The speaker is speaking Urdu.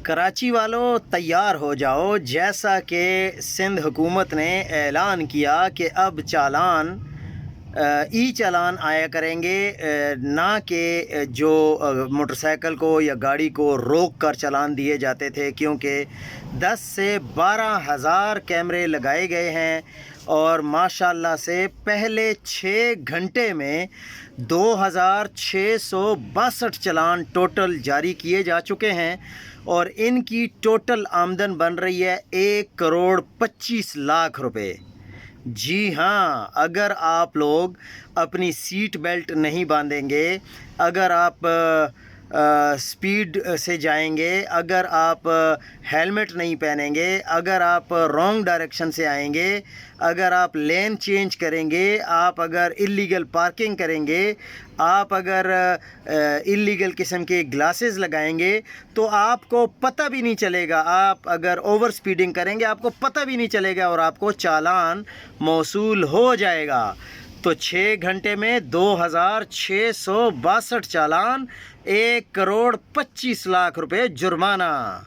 کراچی والوں تیار ہو جاؤ، جیسا کہ سندھ حکومت نے اعلان کیا کہ اب چالان ای چالان آیا کریں گے، نہ کہ جو موٹر سائیکل کو یا گاڑی کو روک کر چالان دیے جاتے تھے، کیونکہ 10 سے 12 ہزار کیمرے لگائے گئے ہیں اور ماشاءاللہ سے پہلے 6 گھنٹے میں 2662 چالان ٹوٹل جاری کیے جا چکے ہیں اور ان کی ٹوٹل آمدن بن رہی ہے 1,25,00,000 روپے۔ جی ہاں، اگر آپ لوگ اپنی سیٹ بیلٹ نہیں باندھیں گے، اگر آپ سپیڈ سے جائیں گے، اگر آپ ہیلمٹ نہیں پہنیں گے، اگر آپ رانگ ڈائریکشن سے آئیں گے، اگر آپ لین چینج کریں گے، آپ اگر اللیگل پارکنگ کریں گے، آپ اگر اللیگل قسم کے گلاسز لگائیں گے تو آپ کو پتہ بھی نہیں چلے گا، آپ اگر اوور سپیڈنگ کریں گے آپ کو پتہ بھی نہیں چلے گا اور آپ کو چالان موصول ہو جائے گا۔ تو 6 گھنٹے میں 2662 چالان، 1,25,00,000 روپے جرمانہ۔